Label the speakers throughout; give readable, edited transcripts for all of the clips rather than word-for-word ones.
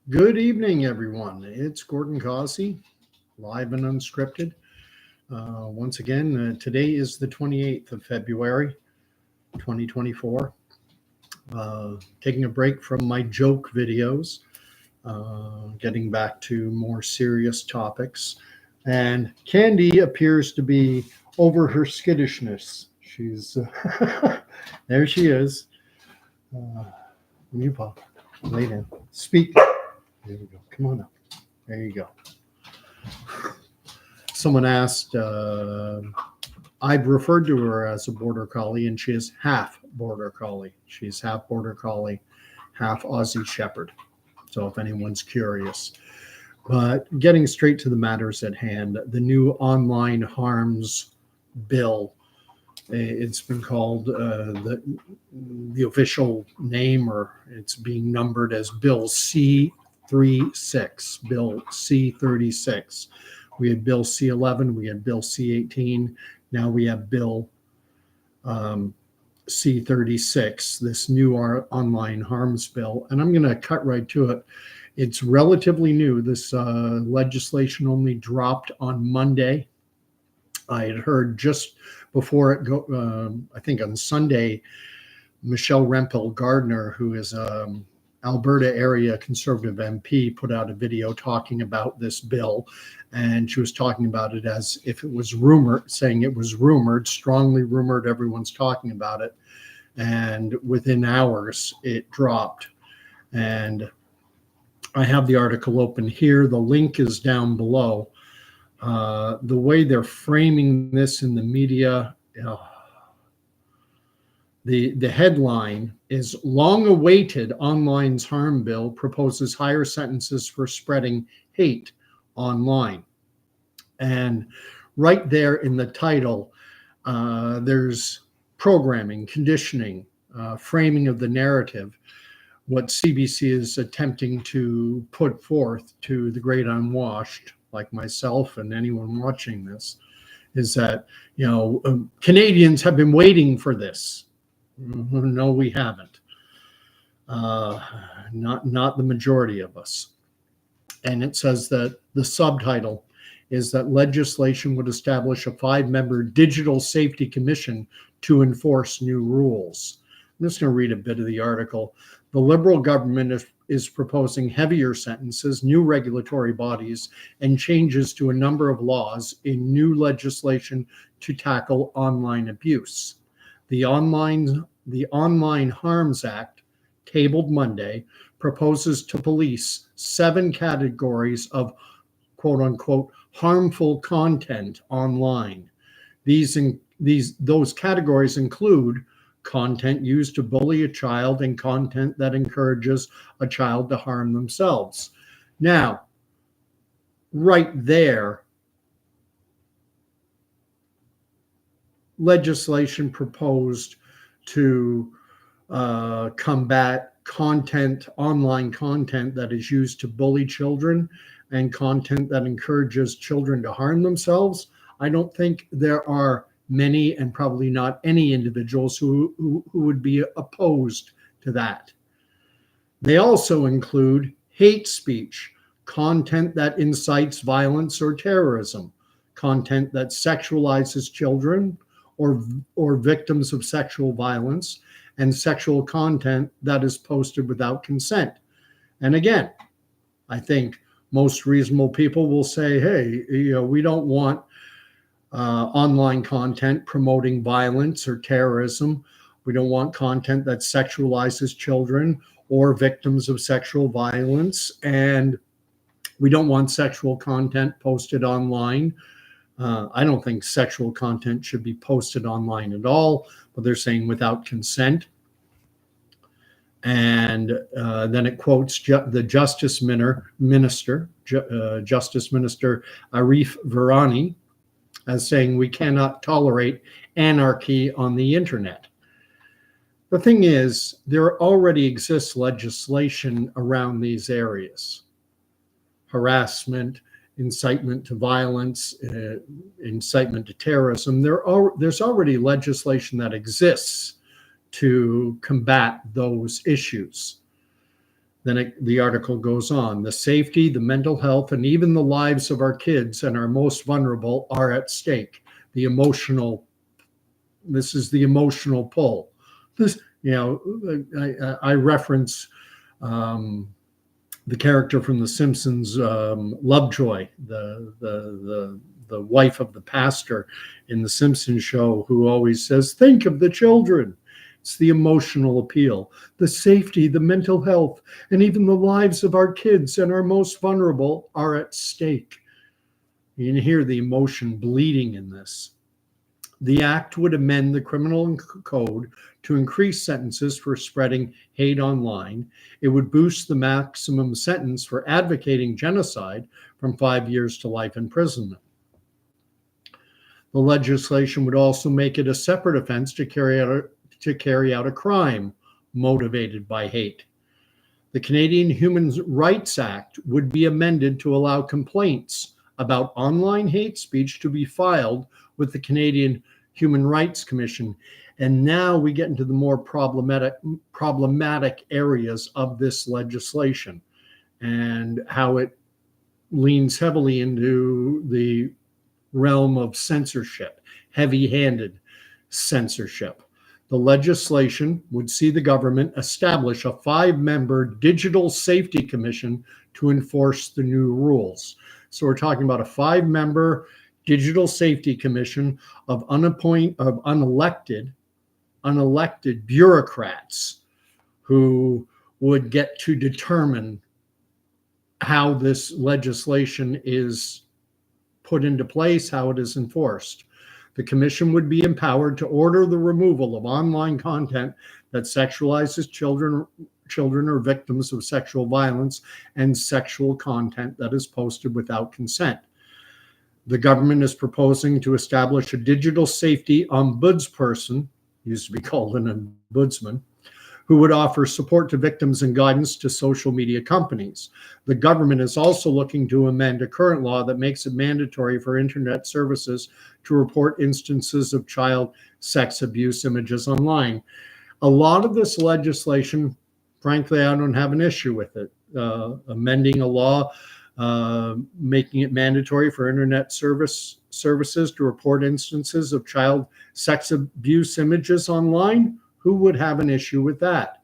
Speaker 1: Good evening, everyone. It's Gordon Causey, live and unscripted. Once again, today is the 28th of February, 2024. Taking a break from my joke videos, getting back to more serious topics. And Candy appears to be over her skittishness. She's there. She is. You pop, lay down, speak. There you go. Come on up. There you go. Someone asked, I've referred to her as a border collie, and she is half border collie. She's half border collie, half Aussie Shepherd. So if anyone's curious. But getting straight to the matters at hand, the new online harms bill, it's been called the official name, or it's being numbered as Bill C-36, Bill C-36. We had Bill C-11, we had Bill C-18, now we have Bill C-36, this new online harms bill. And I'm going to cut right to it. It's relatively new. This legislation only dropped on Monday. I had heard just before it I think on Sunday, Michelle Rempel Gardner, who is Alberta area Conservative MP, put out a video talking about this bill, and she was talking about it as if it was rumored, saying it was rumored, strongly rumored, everyone's talking about it, and within hours it dropped. And I have the article open here. The link is down below. The way they're framing this in the media, the headline is long-awaited online's harm bill proposes higher sentences for spreading hate online. And right there in the title, there's programming, conditioning, framing of the narrative. What CBC is attempting to put forth to the great unwashed, like myself and anyone watching this, is that, Canadians have been waiting for this. No, we haven't. Not the majority of us. And it says that the subtitle is that legislation would establish a 5-member digital safety commission to enforce new rules. I'm just going to read a bit of the article. The Liberal government is proposing heavier sentences, new regulatory bodies, and changes to a number of laws in new legislation to tackle online abuse. The Online Harms Act, tabled Monday, proposes to police 7 categories of quote-unquote harmful content online. Those categories include content used to bully a child and content that encourages a child to harm themselves. Now, right there, legislation proposed to combat online content that is used to bully children and content that encourages children to harm themselves. I don't think there are many, and probably not any, individuals who would be opposed to that. They also include hate speech, content that incites violence or terrorism, content that sexualizes children or victims of sexual violence, and sexual content that is posted without consent. And again, I think most reasonable people will say, hey, we don't want online content promoting violence or terrorism. We don't want content that sexualizes children or victims of sexual violence. And we don't want sexual content posted online. I don't think sexual content should be posted online at all, but they're saying without consent. And then it quotes the Justice Minister, Justice Minister Arif Virani, as saying we cannot tolerate anarchy on the internet. The thing is, there already exists legislation around these areas. Harassment, incitement to violence, incitement to terrorism. There's already legislation that exists to combat those issues. Then the article goes on. The safety, the mental health, and even the lives of our kids and our most vulnerable are at stake. The emotional, this is the emotional pull. This, I reference the character from The Simpsons, Lovejoy, the wife of the pastor in The Simpsons show, who always says, "Think of the children." It's the emotional appeal, the safety, the mental health, and even the lives of our kids and our most vulnerable are at stake. You can hear the emotion bleeding in this. The act would amend the criminal code to increase sentences for spreading hate online. It would boost the maximum sentence for advocating genocide from 5 years to life imprisonment. The legislation would also make it a separate offense to carry out a crime motivated by hate. The Canadian Human Rights Act would be amended to allow complaints about online hate speech to be filed with the Canadian Human Rights Commission. And now we get into the more problematic areas of this legislation and how it leans heavily into the realm of censorship, heavy-handed censorship. The legislation would see the government establish a 5-member digital safety commission to enforce the new rules. So we're talking about a 5-member digital safety commission of unelected bureaucrats who would get to determine how this legislation is put into place, how it is enforced. The commission would be empowered to order the removal of online content that sexualizes children or victims of sexual violence and sexual content that is posted without consent. The government is proposing to establish a digital safety ombudsperson, used to be called an ombudsman, who would offer support to victims and guidance to social media companies. The government is also looking to amend a current law that makes it mandatory for internet services to report instances of child sex abuse images online. A lot of this legislation, frankly, I don't have an issue with it. Amending a law, making it mandatory for internet services to report instances of child sex abuse images online. Who would have an issue with that?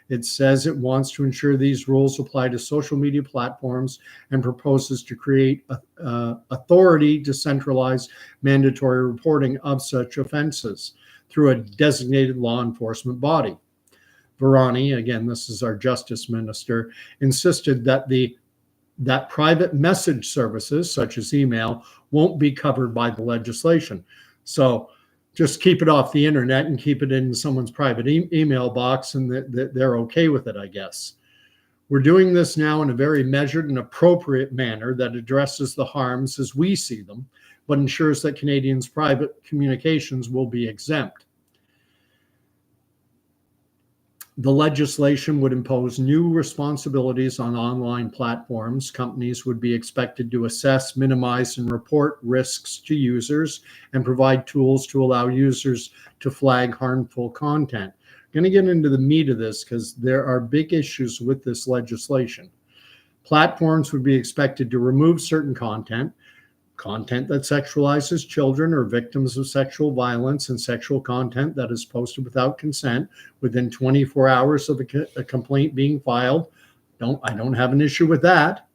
Speaker 1: It says it wants to ensure these rules apply to social media platforms and proposes to create authority to centralize mandatory reporting of such offenses through a designated law enforcement body. Varani, again, this is our justice minister, insisted that private message services, such as email, won't be covered by the legislation. So just keep it off the internet and keep it in someone's private email box, and they're okay with it, I guess. We're doing this now in a very measured and appropriate manner that addresses the harms as we see them, but ensures that Canadians' private communications will be exempt. The legislation would impose new responsibilities on online platforms. Companies would be expected to assess, minimize, and report risks to users and provide tools to allow users to flag harmful content. I'm going to get into the meat of this because there are big issues with this legislation. Platforms would be expected to remove certain content that sexualizes children or victims of sexual violence, and sexual content that is posted without consent within 24 hours of a complaint being filed. I don't have an issue with that.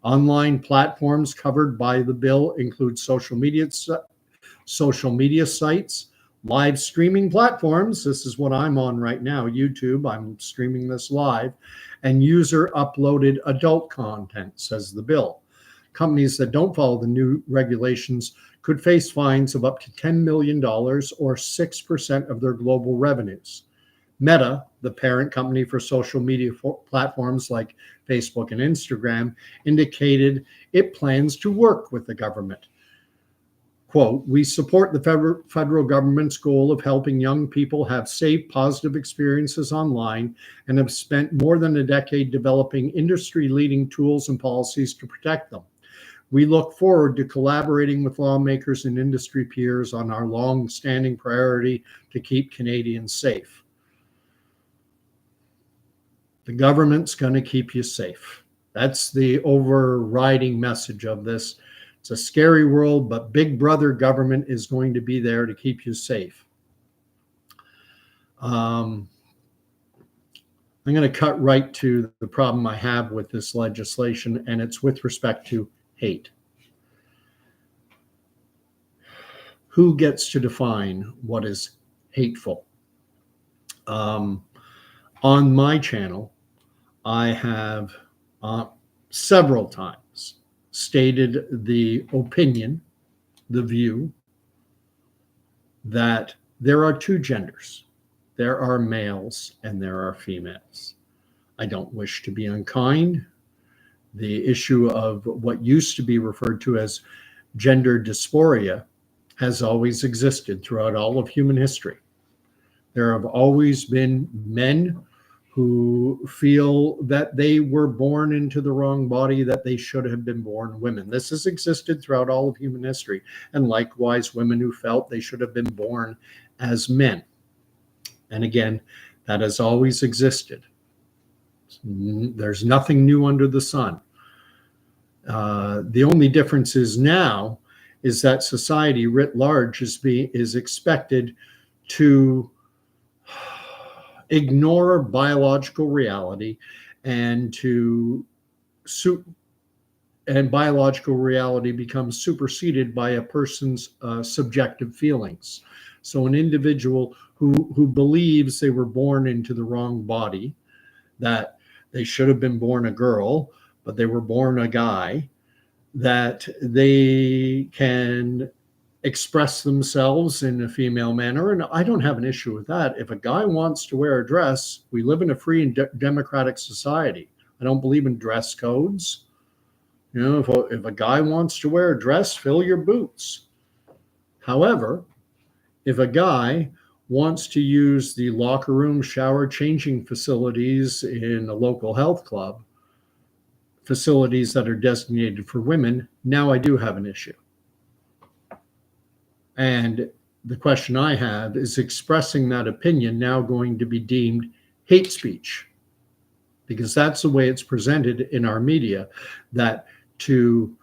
Speaker 1: Online platforms covered by the bill include social media sites, live streaming platforms. This is what I'm on right now, YouTube. I'm streaming this live, and user uploaded adult content, says the bill. Companies that don't follow the new regulations could face fines of up to $10 million or 6% of their global revenues. Meta, the parent company for social media platforms like Facebook and Instagram, indicated it plans to work with the government. Quote, "We support the federal government's goal of helping young people have safe, positive experiences online and have spent more than a decade developing industry-leading tools and policies to protect them. We look forward to collaborating with lawmakers and industry peers on our long-standing priority to keep Canadians safe." The government's going to keep you safe. That's the overriding message of this. It's a scary world, but Big Brother government is going to be there to keep you safe. I'm going to cut right to the problem I have with this legislation, and it's with respect to hate. Who gets to define what is hateful? On my channel, I have several times stated the opinion, the view, that there are two genders. There are males and there are females. I don't wish to be unkind. The issue of what used to be referred to as gender dysphoria has always existed throughout all of human history. There have always been men who feel that they were born into the wrong body, that they should have been born women. This has existed throughout all of human history. And likewise, women who felt they should have been born as men. And again, that has always existed. There's nothing new under the sun. The only difference is now is that society writ large is expected to ignore biological reality and biological reality becomes superseded by a person's subjective feelings. So an individual who believes they were born into the wrong body, that they should have been born a girl, but they were born a guy, that they can express themselves in a female manner. And I don't have an issue with that. If a guy wants to wear a dress, we live in a free and democratic society. I don't believe in dress codes. You know, if a guy wants to wear a dress, fill your boots. However, if a guy wants to use the locker room, shower, changing facilities in a local health club, facilities that are designated for women, now I do have an issue. And the question I have is expressing that opinion now going to be deemed hate speech? Because that's the way it's presented in our media, that to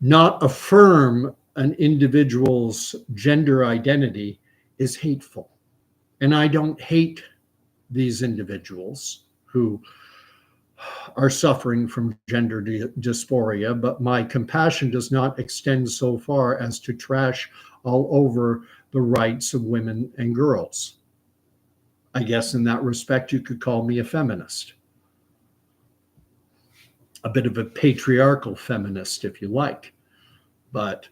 Speaker 1: not affirm an individual's gender identity is hateful. And I don't hate these individuals who are suffering from gender dysphoria, but my compassion does not extend so far as to trash all over the rights of women and girls. I guess in that respect, you could call me a feminist, a bit of a patriarchal feminist, if you like. But,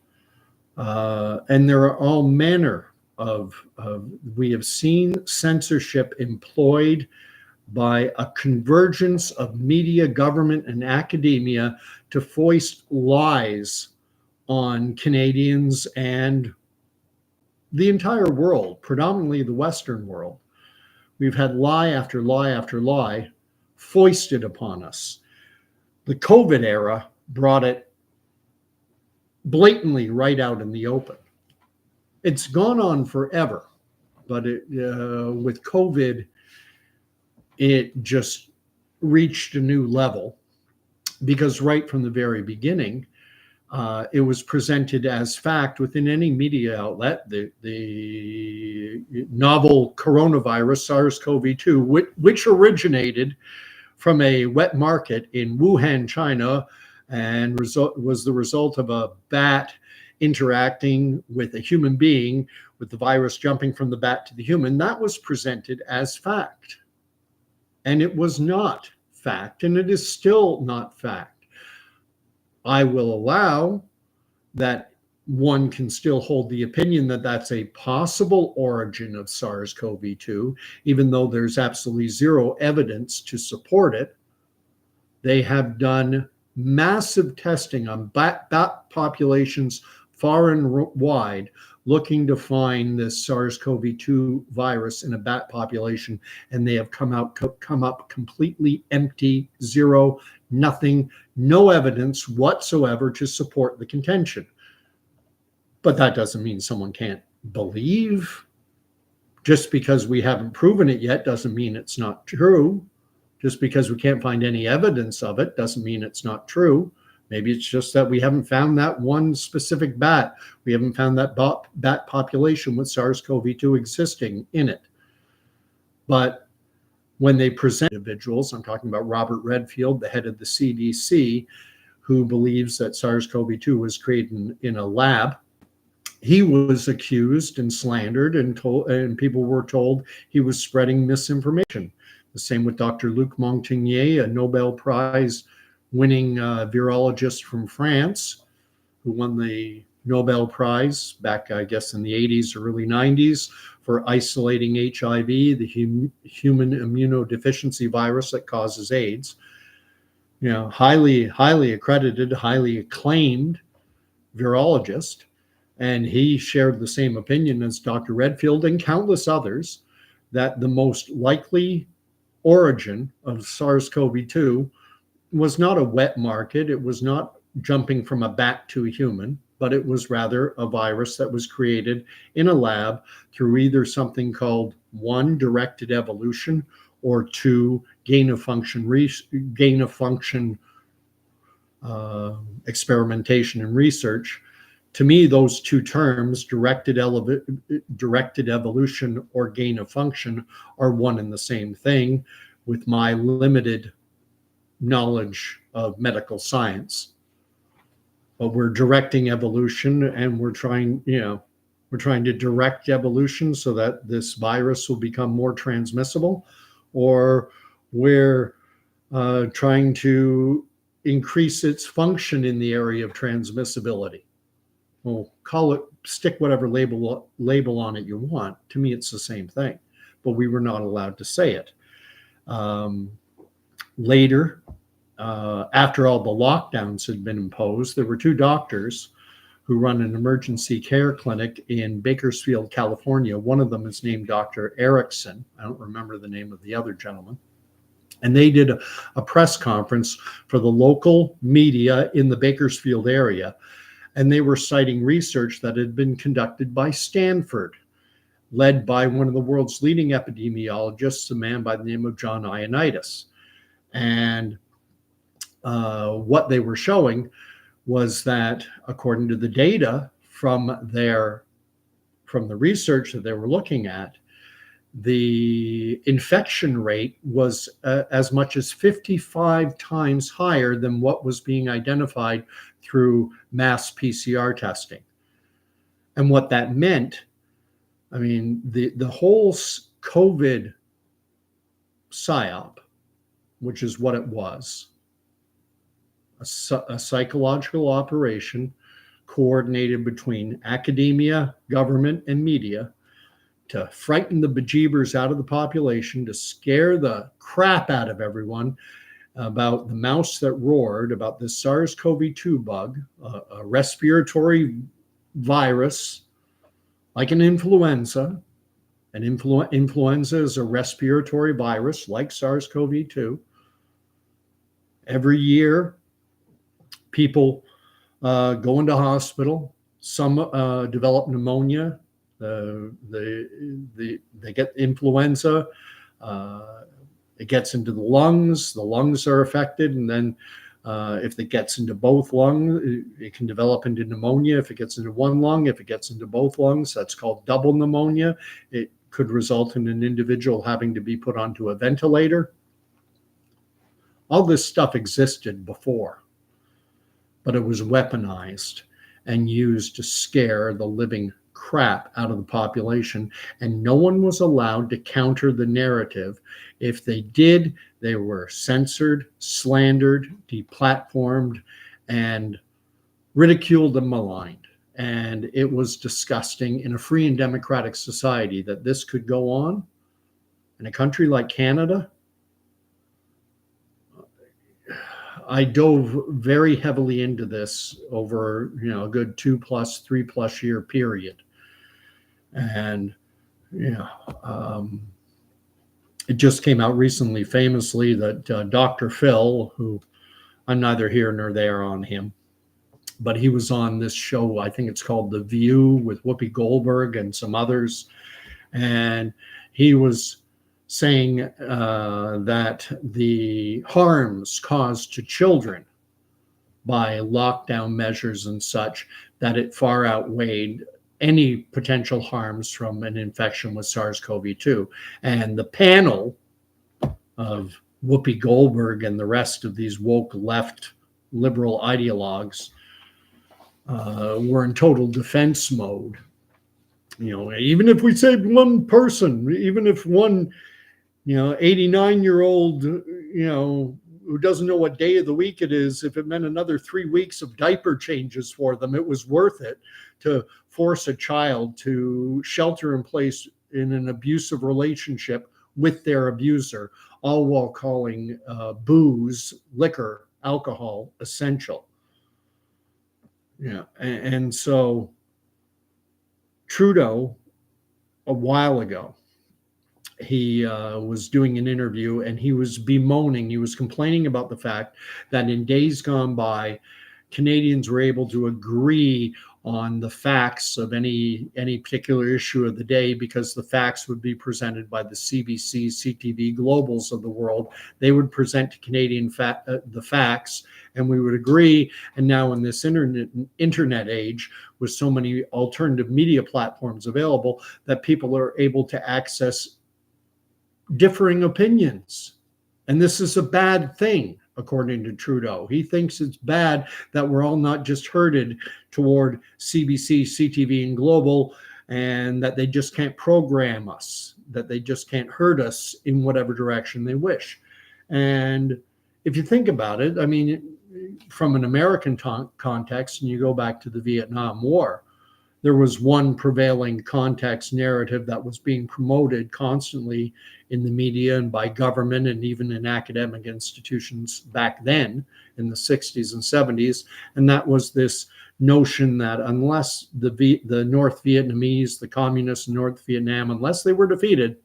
Speaker 1: and there are all manner we have seen censorship employed by a convergence of media, government, and academia to foist lies on Canadians and the entire world, predominantly the Western world. We've had lie after lie after lie foisted upon us. The COVID era brought it blatantly right out in the open. It's gone on forever, but with COVID, it just reached a new level because right from the very beginning, it was presented as fact within any media outlet. The novel coronavirus, SARS-CoV-2, which originated from a wet market in Wuhan, China, and was the result of a bat interacting with a human being, with the virus jumping from the bat to the human, that was presented as fact. And it was not fact, and it is still not fact. I will allow that one can still hold the opinion that that's a possible origin of SARS-CoV-2, even though there's absolutely zero evidence to support it. They have done massive testing on bat populations far and wide, looking to find this SARS-CoV-2 virus in a bat population, and they have come up completely empty, zero, nothing, no evidence whatsoever to support the contention. But that doesn't mean someone can't believe Just because we haven't proven it yet doesn't mean it's not true. Just because we can't find any evidence of it doesn't mean it's not true. Maybe it's just that we haven't found that one specific bat. We haven't found that bat population with SARS-CoV-2 existing in it. But when they present individuals, I'm talking about Robert Redfield, the head of the CDC, who believes that SARS-CoV-2 was created in a lab. He was accused and slandered and people were told he was spreading misinformation. The same with Dr. Luc Montagnier, a Nobel Prize winning virologist from France, who won the Nobel Prize back, I guess, in the 80s or early 90s for isolating HIV, the human immunodeficiency virus that causes AIDS. You know, highly accredited, highly acclaimed virologist. And he shared the same opinion as Dr. Redfield and countless others that the most likely origin of SARS-CoV-2 was not a wet market. It was not jumping from a bat to a human, but it was rather a virus that was created in a lab through either something called 1, directed evolution, or 2, gain of function experimentation and research. To me, those two terms, directed evolution or gain of function, are one and the same thing with my limited knowledge of medical science. But we're directing evolution, and we're trying to direct evolution so that this virus will become more transmissible, or we're trying to increase its function in the area of transmissibility. Well, call it, stick whatever label on it you want. To me, it's the same thing, but we were not allowed to say it. Later, after all the lockdowns had been imposed, there were 2 doctors who run an emergency care clinic in Bakersfield, California. One of them is named Dr. Erickson. I don't remember the name of the other gentleman. And they did a press conference for the local media in the Bakersfield area. And they were citing research that had been conducted by Stanford, led by one of the world's leading epidemiologists, a man by the name of John Ioannidis. And what they were showing was that, according to the data from the research that they were looking at, the infection rate was as much as 55 times higher than what was being identified through mass PCR testing. And what that meant, I mean, the whole COVID psyop, which is what it was, a psychological operation coordinated between academia, government, and media to frighten the bejeebers out of the population, to scare the crap out of everyone about the mouse that roared, about this SARS-CoV-2 bug, a respiratory virus like an influenza. An influenza is a respiratory virus like SARS-CoV-2. Every year, people go into hospital. Some develop pneumonia. They get influenza. It gets into the lungs. The lungs are affected, and then if it gets into both lungs, it can develop into pneumonia. If it gets into one lung, if it gets into both lungs, that's called double pneumonia. It could result in an individual having to be put onto a ventilator. All this stuff existed before, but it was weaponized and used to scare the living crap out of the population, and no one was allowed to counter the narrative. If they did, they were censored, slandered, deplatformed, and ridiculed and maligned. And it was disgusting in a free and democratic society that this could go on. In a country like Canada, I dove very heavily into this over, a good 3+ year period. And, it just came out recently, famously, that Dr. Phil, who I'm neither here nor there on him, but he was on this show, I think it's called The View, with Whoopi Goldberg and some others. And he was saying that the harms caused to children by lockdown measures and such, that it far outweighed any potential harms from an infection with SARS-CoV-2. And the panel of Whoopi Goldberg and the rest of these woke left liberal ideologues were in total defense mode. Even if we saved one person, even if one 89-year-old who doesn't know what day of the week it is, if it meant another 3 weeks of diaper changes for them, it was worth it to force a child to shelter in place in an abusive relationship with their abuser, all while calling booze, liquor, alcohol essential. And so Trudeau, a while ago, he was doing an interview, and he was complaining about the fact that in days gone by, Canadians were able to agree on the facts of any particular issue of the day, because the facts would be presented by the CBC, CTV Globals of the world. They would present to Canadian the facts, and we would agree. And now in this internet age, with so many alternative media platforms available, that people are able to access differing opinions. And this is a bad thing, according to Trudeau. He thinks it's bad that we're all not just herded toward CBC, CTV, and Global, and that they just can't program us, that they just can't herd us in whatever direction they wish. And if you think about it, I mean, from an American context, and you go back to the Vietnam War, there was one prevailing context narrative that was being promoted constantly in the media and by government and even in academic institutions back then in the 60s and 70s. And that was this notion that unless the North Vietnamese, the communists in North Vietnam, unless they were defeated,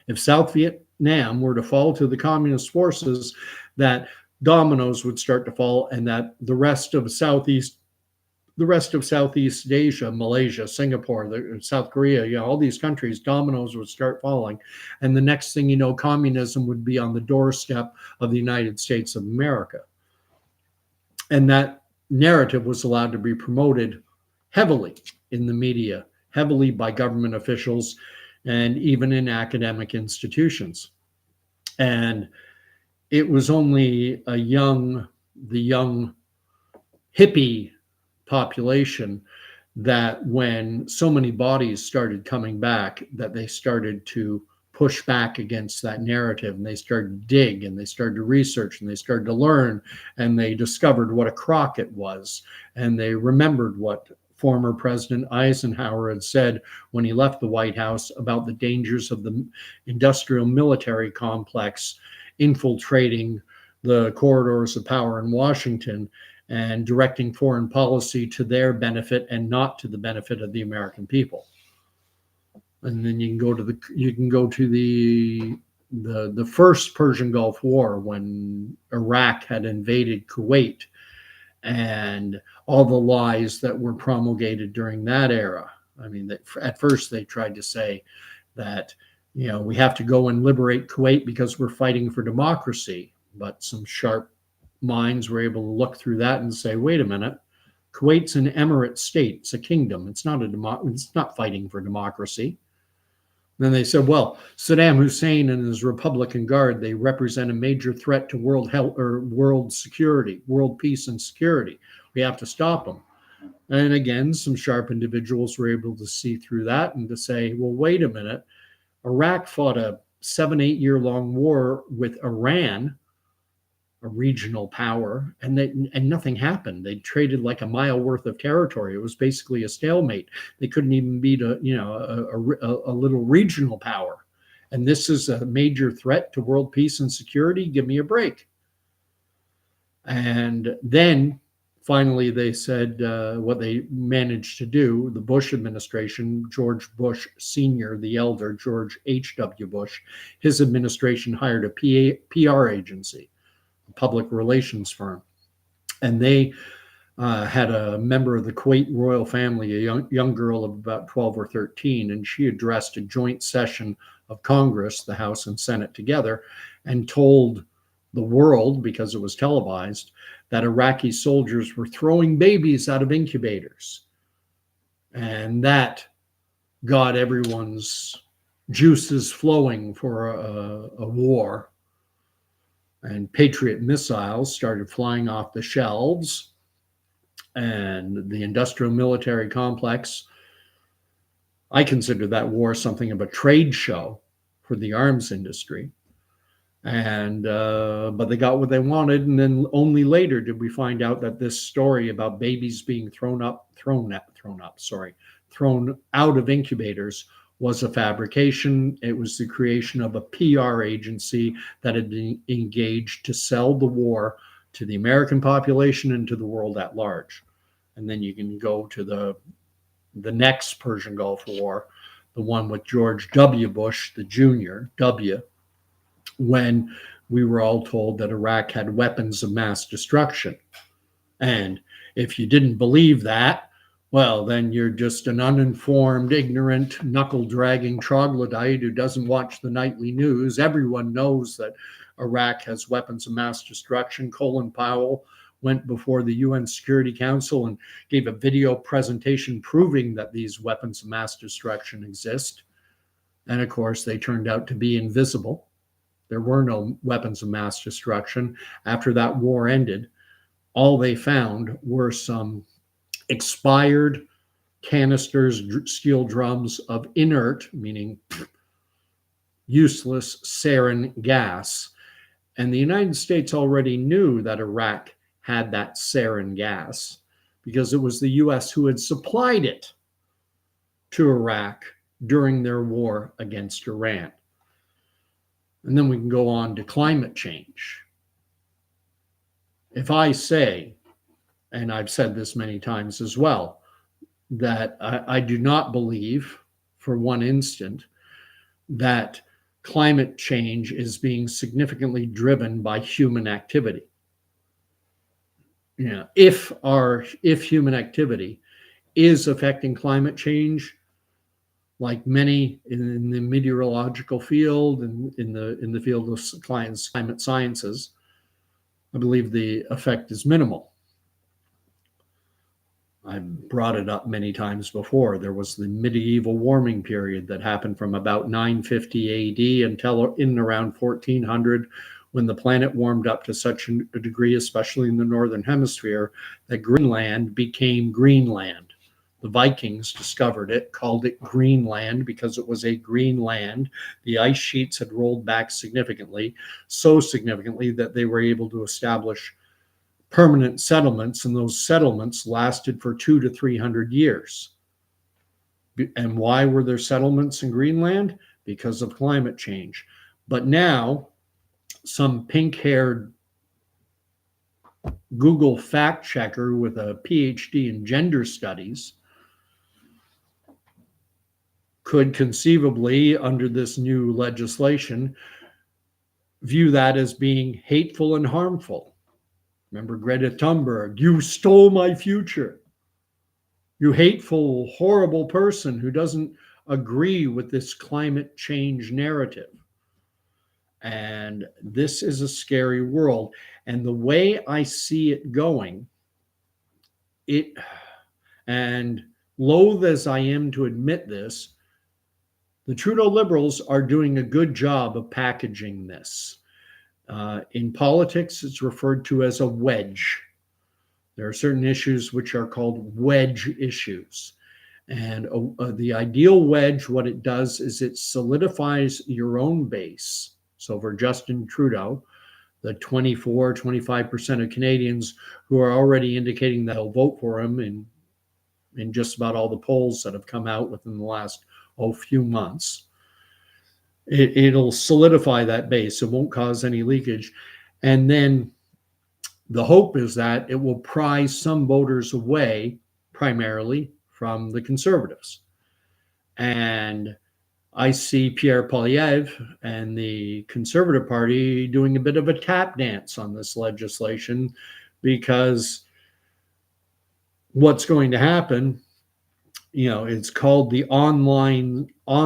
Speaker 1: if South Vietnam were to fall to the communist forces, that dominoes would start to fall, and that the rest of Southeast Asia, Malaysia, Singapore, South Korea, all these countries, dominoes would start falling. And the next thing you know, communism would be on the doorstep of the United States of America. And that narrative was allowed to be promoted heavily in the media, heavily by government officials, and even in academic institutions. And it was only the young hippie population that, when so many bodies started coming back, that they started to push back against that narrative, and they started to dig, and they started to research, and they started to learn, and they discovered what a crock it was, and they remembered what former President Eisenhower had said when he left the White House about the dangers of the industrial military complex infiltrating the corridors of power in Washington and directing foreign policy to their benefit and not to the benefit of the American people. And then you can go to the first Persian Gulf War, when Iraq had invaded Kuwait, and all the lies that were promulgated during that era. I mean, at first they tried to say that we have to go and liberate Kuwait because we're fighting for democracy, but some sharp minds were able to look through that and say, wait a minute, Kuwait's an emirate state, it's a kingdom, it's not fighting for democracy. And then they said, well, Saddam Hussein and his Republican Guard, they represent a major threat to world health or world security, world peace and security. We have to stop them. And again, some sharp individuals were able to see through that and to say, well, wait a minute, Iraq fought a 7-8 year long war with Iran, a regional power, and nothing happened. They traded like a mile worth of territory. It was basically a stalemate. They couldn't even beat a little regional power. And this is a major threat to world peace and security. Give me a break. And then finally they said what they managed to do. The Bush administration, George Bush Sr., the elder, George H.W. Bush, his administration hired a PR agency, public relations firm, and they had a member of the Kuwait royal family, a young girl of about 12 or 13, and she addressed a joint session of Congress, the House and Senate together, and told the world, because it was televised, that Iraqi soldiers were throwing babies out of incubators. And that got everyone's juices flowing for a war. And Patriot missiles started flying off the shelves, and the industrial military complex. I consider that war something of a trade show for the arms industry. And but they got what they wanted, and then only later did we find out that this story about babies being thrown out of incubators was a fabrication. It was the creation of a PR agency that had been engaged to sell the war to the American population and to the world at large. And then you can go to the next Persian Gulf War, the one with George W. Bush, the Junior, W, when we were all told that Iraq had weapons of mass destruction. And if you didn't believe that, well, then you're just an uninformed, ignorant, knuckle-dragging troglodyte who doesn't watch the nightly news. Everyone knows that Iraq has weapons of mass destruction. Colin Powell went before the UN Security Council and gave a video presentation proving that these weapons of mass destruction exist. And of course, they turned out to be invisible. There were no weapons of mass destruction. After that war ended, all they found were some expired canisters, steel drums of inert, meaning useless sarin gas. And the United States already knew that Iraq had that sarin gas because it was the US who had supplied it to Iraq during their war against Iran. And then we can go on to climate change. If I say, and I've said this many times as well, that I do not believe for one instant that climate change is being significantly driven by human activity. You know, if human activity is affecting climate change, like many in the meteorological field and in the field of climate sciences, I believe the effect is minimal. I've brought it up many times before. There was the medieval warming period that happened from about 950 AD until in around 1400, when the planet warmed up to such a degree, especially in the northern hemisphere, that Greenland became Greenland. The Vikings discovered it, called it Greenland because it was a green land. The ice sheets had rolled back significantly, so significantly that they were able to establish permanent settlements, and those settlements lasted for 200 to 300 years. And why were there settlements in Greenland? Because of climate change. But now, some pink-haired Google fact checker with a PhD in gender studies could conceivably, under this new legislation, view that as being hateful and harmful. Remember Greta Thunberg, you stole my future. You hateful, horrible person who doesn't agree with this climate change narrative. And this is a scary world. And the way I see it going, and loath as I am to admit this, the Trudeau Liberals are doing a good job of packaging this. In politics, it's referred to as a wedge. There are certain issues which are called wedge issues. And the ideal wedge, what it does is it solidifies your own base. So for Justin Trudeau, the 25% of Canadians who are already indicating that they'll vote for him in just about all the polls that have come out within the last few months, it'll solidify that base. It won't cause any leakage. And then the hope is that it will prize some voters away, primarily from the Conservatives. And I see Pierre Poilievre and the Conservative Party doing a bit of a tap dance on this legislation, because what's going to happen, it's called the online, I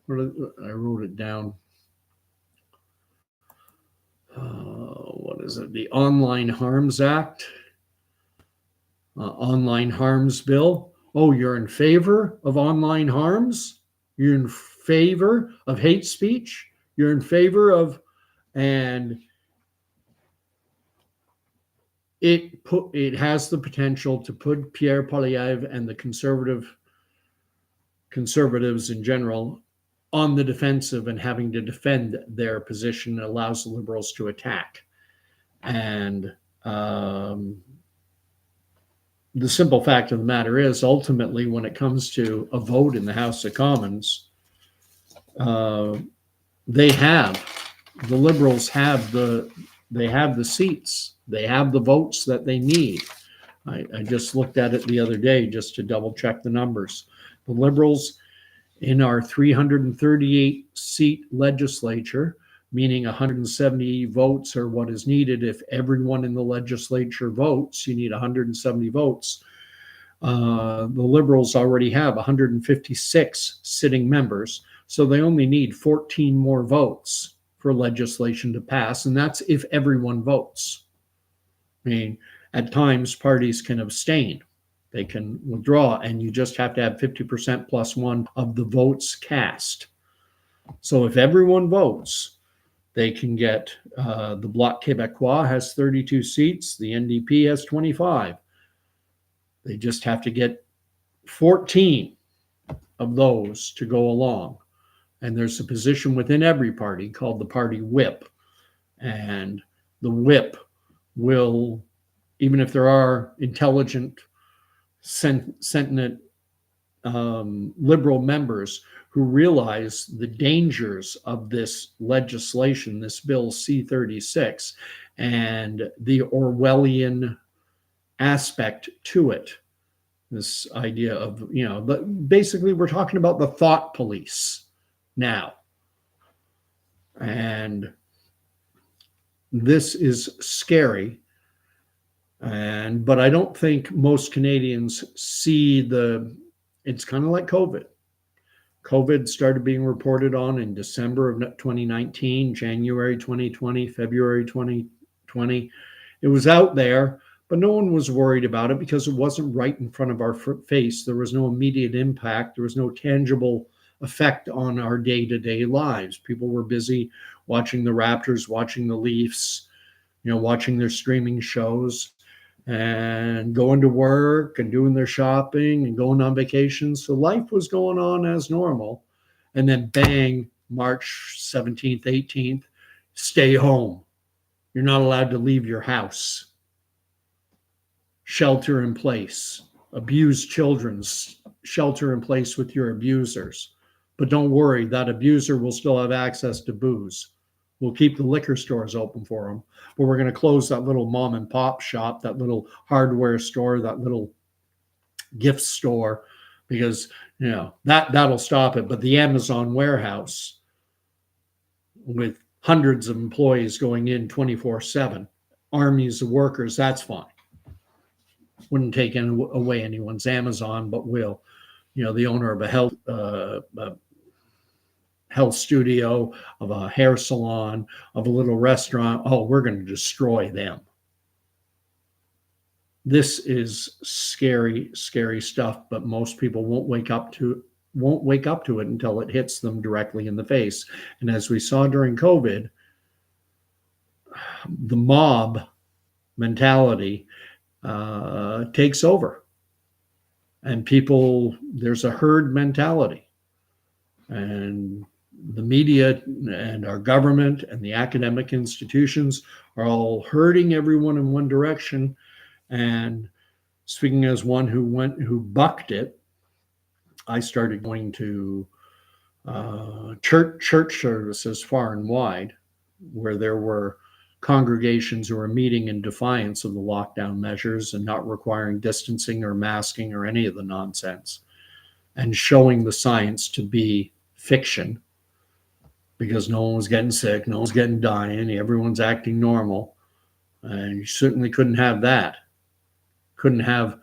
Speaker 1: wrote it down. What is it? The Online Harms Act, Online Harms Bill. Oh, you're in favor of online harms? You're in favor of hate speech? You're in favor of, and it has the potential to put Pierre Poilievre and the conservatives in general on the defensive and having to defend their position. It allows the Liberals to attack. And the simple fact of the matter is, ultimately, when it comes to a vote in the House of Commons, the Liberals have the seats, they have the votes that they need. I just looked at it the other day just to double check the numbers. The Liberals in our 338 seat legislature, meaning 170 votes are what is needed. If everyone in the legislature votes, you need 170 votes. The Liberals already have 156 sitting members, so they only need 14 more votes for legislation to pass, and that's if everyone votes. I mean, at times parties can abstain, they can withdraw, and you just have to have 50% plus one of the votes cast. So if everyone votes, they can get, the Bloc Québécois has 32 seats, the NDP has 25. They just have to get 14 of those to go along. And there's a position within every party called the party whip. And the whip will, even if there are intelligent, sentient Liberal members who realize the dangers of this legislation, this Bill C-36, and the Orwellian aspect to it. This idea of, basically we're talking about the thought police now. And this is scary. But I don't think most Canadians see it's kind of like COVID. COVID started being reported on in December of 2019, January 2020, February 2020. It was out there, but no one was worried about it because it wasn't right in front of our face. There was no immediate impact. There was no tangible effect on our day-to-day lives. People were busy watching the Raptors, watching the Leafs, watching their streaming shows and going to work and doing their shopping and going on vacation. So life was going on as normal. And then bang, March 17th, 18th, stay home. You're not allowed to leave your house. Shelter in place. Abused children, shelter in place with your abusers. But don't worry, that abuser will still have access to booze. We'll keep the liquor stores open for them, but we're going to close that little mom and pop shop, that little hardware store, that little gift store, because that'll stop it. But the Amazon warehouse with hundreds of employees going in 24/7, armies of workers, that's fine. Wouldn't take away anyone's Amazon, but will. The owner of a health studio, of a hair salon, of a little restaurant, we're going to destroy them. This is scary, scary stuff, but most people won't wake up to it until it hits them directly in the face. And as we saw during COVID, the mob mentality takes over. And there's a herd mentality. And the media and our government and the academic institutions are all herding everyone in one direction. And speaking as one who bucked it, I started going to church services far and wide, where there were congregations who were meeting in defiance of the lockdown measures and not requiring distancing or masking or any of the nonsense, and showing the science to be fiction, because no one was getting sick, no one's dying, everyone's acting normal. And you certainly couldn't have that. Couldn't have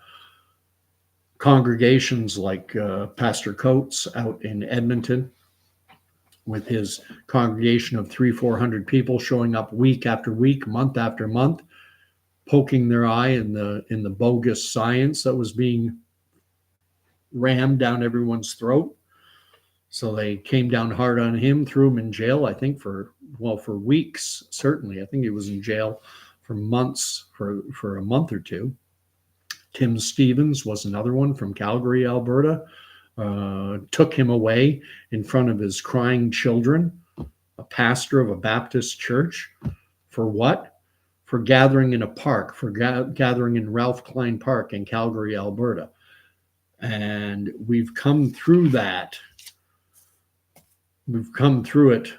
Speaker 1: congregations like Pastor Coates out in Edmonton, with his congregation of 300-400 people showing up week after week, month after month, poking their eye in the bogus science that was being rammed down everyone's throat. So they came down hard on him, threw him in jail, I think for weeks, certainly. I think he was in jail for months, for a month or two. Tim Stevens was another one from Calgary, Alberta. Took him away in front of his crying children, a pastor of a Baptist church. For what? For gathering in a park, for gathering in Ralph Klein Park in Calgary, Alberta. And we've come through that. We've come through it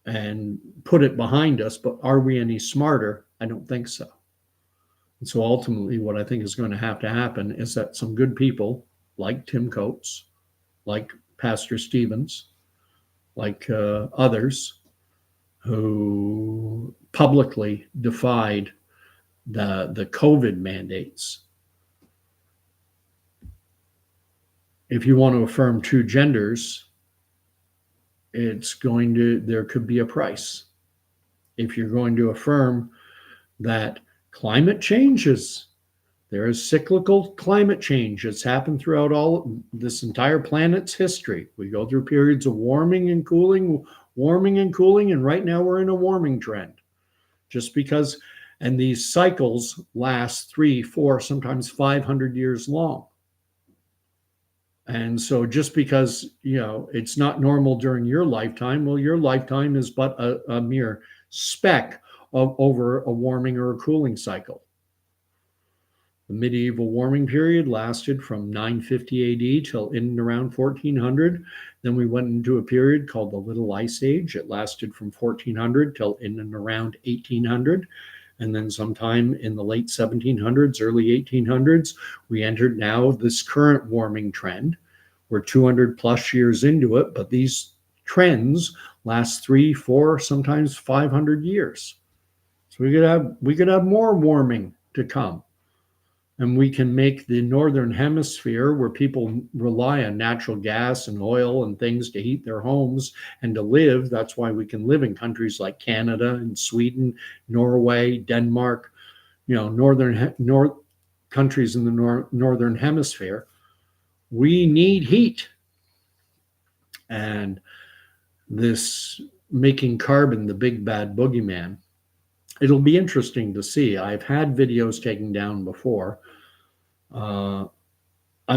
Speaker 1: and put it behind us, but are we any smarter? I don't think so. And so ultimately, what I think is going to happen is that some good people like Tim Coates, like Pastor Stevens, like others who publicly defied the COVID mandates. If you want to affirm two genders, there could be a price. If you're going to affirm that climate changes, there is cyclical climate change. It's happened throughout all this entire planet's history. We go through periods of warming and cooling, and right now we're in a warming trend. Just because, and these cycles last 3, 4, sometimes 500 years long. And so just because, it's not normal during your lifetime, well, your lifetime is but a mere speck over a warming or a cooling cycle. The medieval warming period lasted from 950 AD till in and around 1400. Then we went into a period called the Little Ice Age. It lasted from 1400 till in and around 1800. And then sometime in the late 1700s, early 1800s, we entered now this current warming trend. We're 200 plus years into it, but these trends last 3, 4, sometimes 500 years. So we could have more warming to come. And we can make the northern hemisphere, where people rely on natural gas and oil and things to heat their homes and to live. That's why we can live in countries like Canada and Sweden, Norway, Denmark, north countries in the northern hemisphere. We need heat. And this making carbon the big bad boogeyman, it'll be interesting to see. I've had videos taken down before. I'm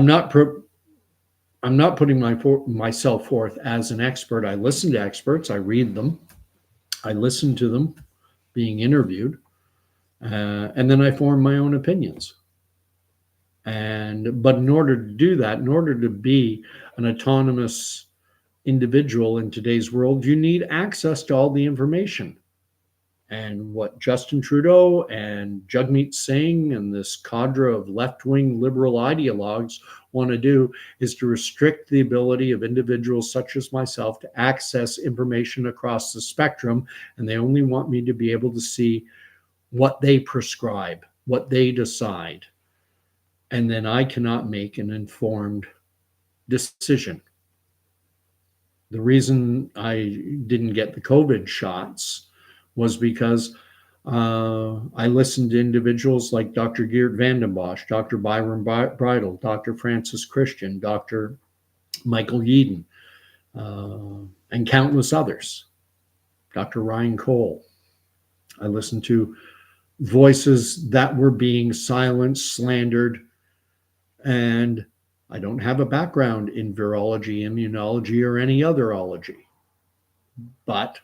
Speaker 1: not putting myself forth as an expert. I listen to experts. I read them. I listen to them being interviewed, and then I form my own opinions. But in order to do that, in order to be an autonomous individual in today's world, you need access to all the information. And what Justin Trudeau and Jagmeet Singh and this cadre of left-wing liberal ideologues want to do is to restrict the ability of individuals such as myself to access information across the spectrum. And they only want me to be able to see what they prescribe, what they decide. And then I cannot make an informed decision. The reason I didn't get the COVID shots was because I listened to individuals like Dr. Geert Vanden Bosch, Dr. Byron Bridle, Dr. Francis Christian, Dr. Michael Yeadon, and countless others, Dr. Ryan Cole. I listened to voices that were being silenced, slandered, and I don't have a background in virology, immunology, or any other ology, but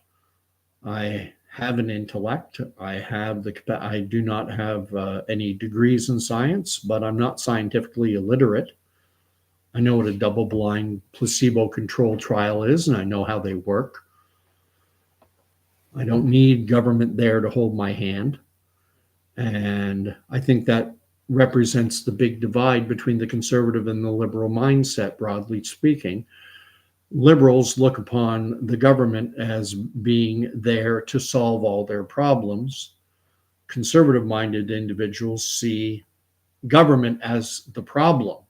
Speaker 1: I have an intellect. I do not have any degrees in science, but I'm not scientifically illiterate. I know what a double-blind placebo-controlled trial is, and I know how they work. I don't need government there to hold my hand. And I think that represents the big divide between the conservative and the liberal mindset, broadly speaking. Liberals look upon the government as being there to solve all their problems. Conservative-minded individuals see government as the problem.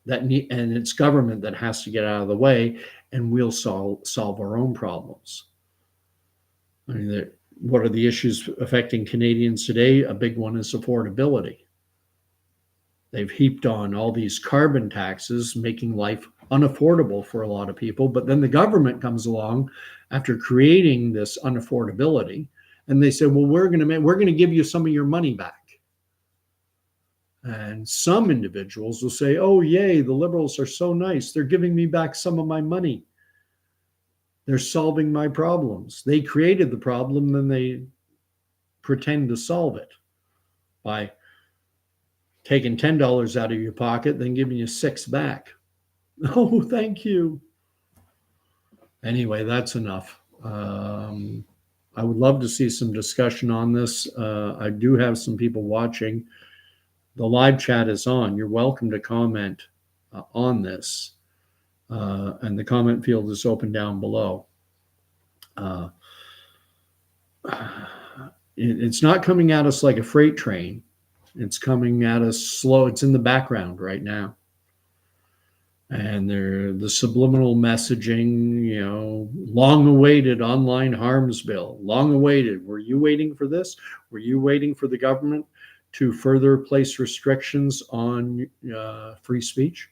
Speaker 1: and it's government that has to get out of the way, and we'll solve our own problems. I mean, what are the issues affecting Canadians today? A big one is affordability. They've heaped on all these carbon taxes, making life unaffordable for a lot of people. But then the government comes along after creating this unaffordability, and they say, well, we're going to give you some of your money back. And some individuals will say, oh, yay, the Liberals are so nice. They're giving me back some of my money. They're solving my problems. They created the problem, and they pretend to solve it by taking $10 out of your pocket, then giving you $6 back. Oh, thank you. Anyway, that's enough. I would love to see some discussion on this. I do have some people watching. The live chat is on. You're welcome to comment on this. And the comment field is open down below. It's not coming at us like a freight train. It's coming at us slow. It's in the background right now. And the subliminal messaging, long-awaited online harms bill, long-awaited. Were you waiting for this? Were you waiting for the government to further place restrictions on free speech?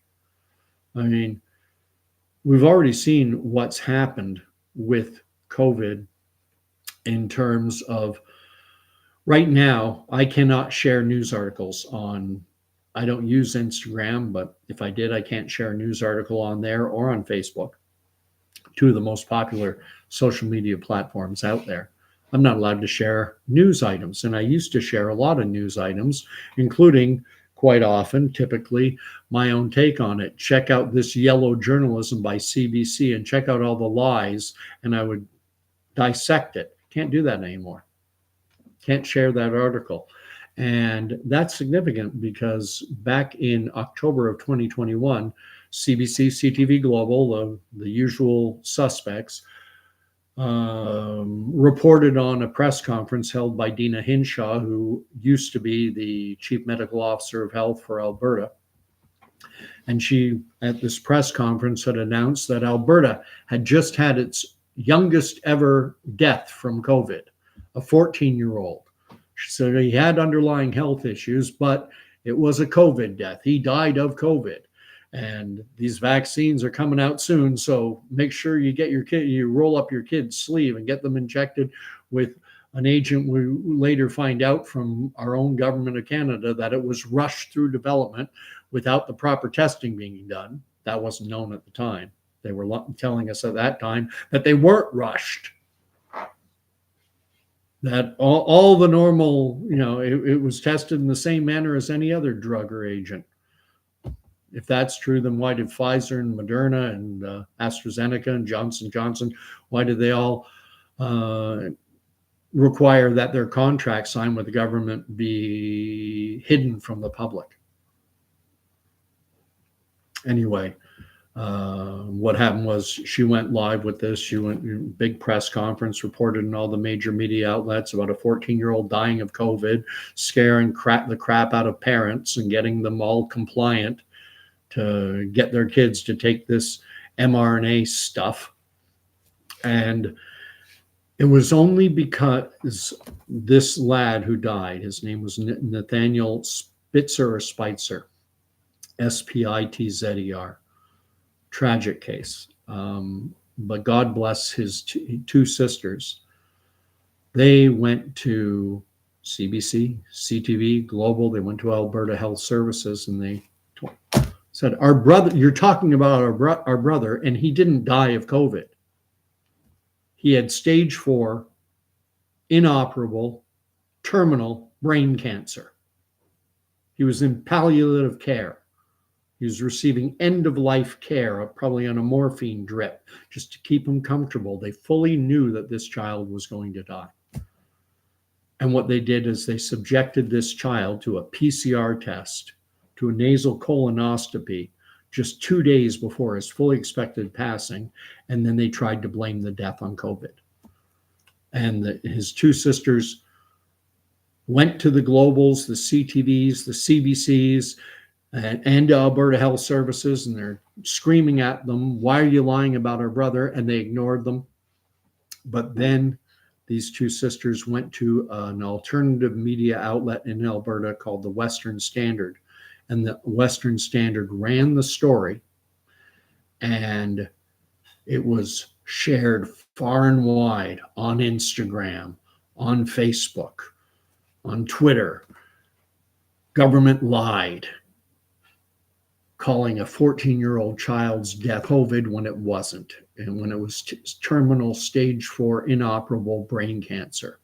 Speaker 1: I mean, we've already seen what's happened with COVID in terms of right now, I cannot share news articles on, I don't use Instagram, but if I did, I can't share a news article on there or on Facebook, two of the most popular social media platforms out there. I'm not allowed to share news items. And I used to share a lot of news items, including quite often, typically, my own take on it. Check out this yellow journalism by CBC and check out all the lies, and I would dissect it. Can't do that anymore. Can't share that article. And that's significant because back in October of 2021, CBC, CTV Global, the usual suspects, reported on a press conference held by Dena Hinshaw, who used to be the chief medical officer of health for Alberta. And she, at this press conference, had announced that Alberta had just had its youngest ever death from COVID, a 14-year-old. So he had underlying health issues, but it was a COVID death. He died of COVID. And these vaccines are coming out soon. So make sure you get your kid, you roll up your kid's sleeve and get them injected with an agent. We later find out from our own government of Canada that it was rushed through development without the proper testing being done. That wasn't known at the time. They were telling us at that time that they weren't rushed. That all the normal, it was tested in the same manner as any other drug or agent. If that's true, then why did Pfizer and Moderna and AstraZeneca and Johnson & Johnson, why did they all require that their contract signed with the government be hidden from the public? Anyway, what happened was she went live with this. She went big press conference, reported in all the major media outlets about a 14-year-old dying of COVID, scaring the crap out of parents and getting them all compliant to get their kids to take this mRNA stuff. And it was only because this lad who died, his name was Nathaniel Spitzer, Spitzer. Tragic case. But God bless his two sisters. They went to CBC, CTV, Global. They went to Alberta Health Services, and they said, our brother, you're talking about our brother, and he didn't die of COVID. He had stage 4, inoperable, terminal brain cancer. He was in palliative care. He was receiving end-of-life care, probably on a morphine drip, just to keep him comfortable. They fully knew that this child was going to die. And what they did is they subjected this child to a PCR test, to a nasal colonoscopy, just 2 days before his fully expected passing, and then they tried to blame the death on COVID. And his two sisters went to the Globals, the CTVs, the CBCs, and Alberta Health Services, and they're screaming at them, why are you lying about our brother? And they ignored them. But then these two sisters went to an alternative media outlet in Alberta called the Western Standard. And the Western Standard ran the story, and it was shared far and wide on Instagram, on Facebook, on Twitter. Government lied, calling a 14-year-old child's death COVID when it wasn't, and when it was terminal stage 4 inoperable brain cancer.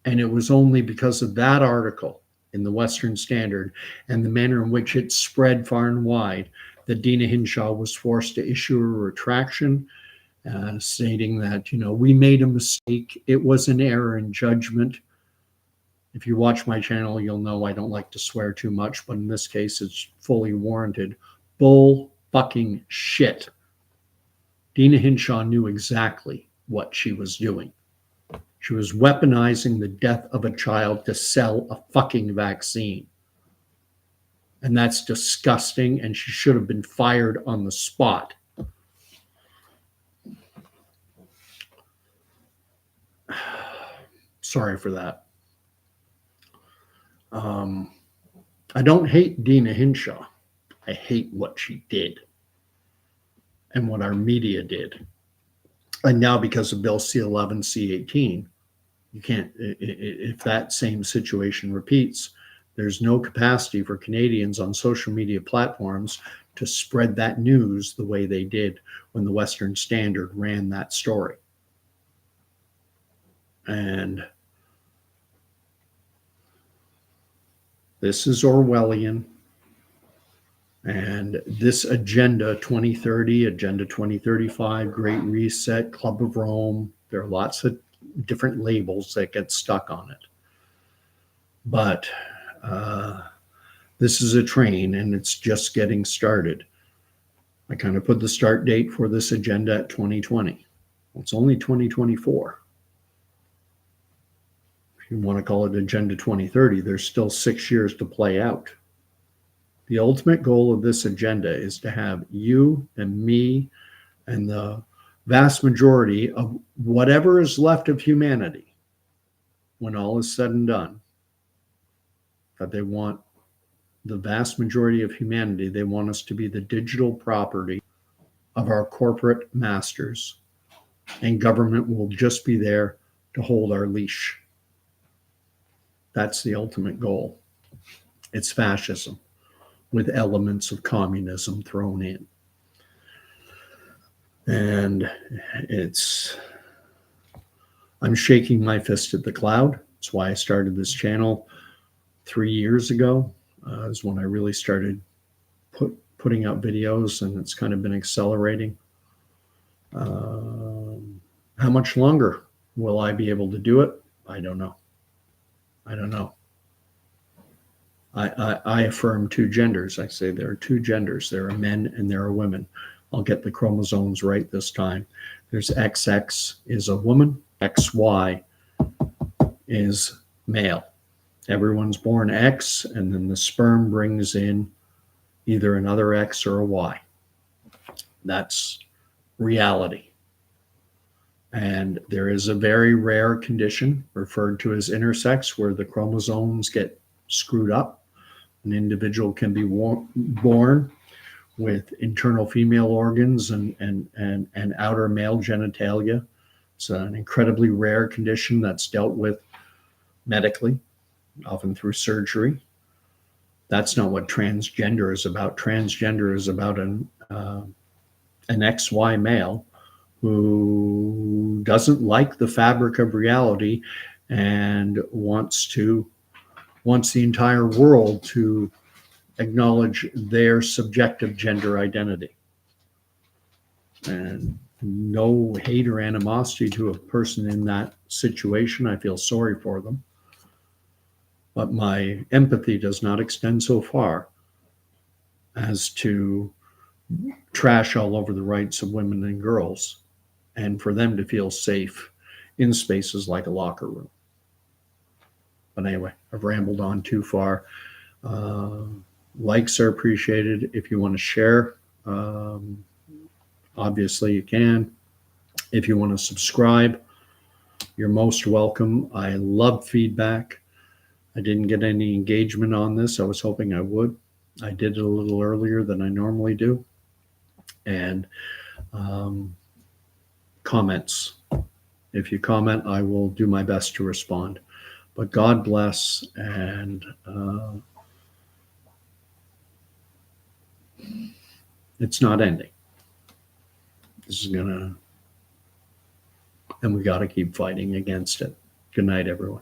Speaker 1: And it was only because of that article in the Western Standard and the manner in which it spread far and wide that Dena Hinshaw was forced to issue a retraction, stating that, we made a mistake. It was an error in judgment. If you watch my channel, you'll know I don't like to swear too much, but in this case, it's fully warranted. Bull fucking shit. Dena Hinshaw knew exactly what she was doing. She was weaponizing the death of a child to sell a fucking vaccine. And that's disgusting, and she should have been fired on the spot. Sorry for that. I don't hate Dena Hinshaw. I hate what she did and what our media did. And now because of Bill C-11, C-18, you can't, if that same situation repeats, there's no capacity for Canadians on social media platforms to spread that news the way they did when the Western Standard ran that story. And this is Orwellian. And this Agenda 2030, Agenda 2035, Great Reset, Club of Rome, there are lots of different labels that get stuck on it. But this is a train, and it's just getting started. I kind of put the start date for this agenda at 2020. It's only 2024. If you want to call it Agenda 2030, there's still 6 years to play out. The ultimate goal of this agenda is to have you and me and the vast majority of whatever is left of humanity, when all is said and done, that they want the vast majority of humanity, they want us to be the digital property of our corporate masters, and government will just be there to hold our leash. That's the ultimate goal. It's fascism with elements of communism thrown in. And I'm shaking my fist at the cloud. That's why I started this channel 3 years ago, is when I really started putting out videos, and it's kind of been accelerating. How much longer will I be able to do it? I don't know. I affirm two genders. I say there are two genders. There are men and there are women. I'll get the chromosomes right this time. There's XX is a woman, XY is male. Everyone's born X, and then the sperm brings in either another X or a Y. That's reality. And there is a very rare condition referred to as intersex, where the chromosomes get screwed up. An individual can be born with internal female organs and outer male genitalia. It's an incredibly rare condition that's dealt with medically, often through surgery. That's not what transgender is about. Transgender is about an XY male who doesn't like the fabric of reality and wants the entire world to acknowledge their subjective gender identity. And no hate or animosity to a person in that situation. I feel sorry for them. But my empathy does not extend so far as to trash all over the rights of women and girls, and for them to feel safe in spaces like a locker room. But anyway, I've rambled on too far. Likes are appreciated. If you want to share, obviously you can. If you want to subscribe, you're most welcome. I love feedback. I didn't get any engagement on this. I was hoping I would. I did it a little earlier than I normally do. And comments. If you comment, I will do my best to respond. But God bless, and it's not ending. This is and we got to keep fighting against it. Good night, everyone.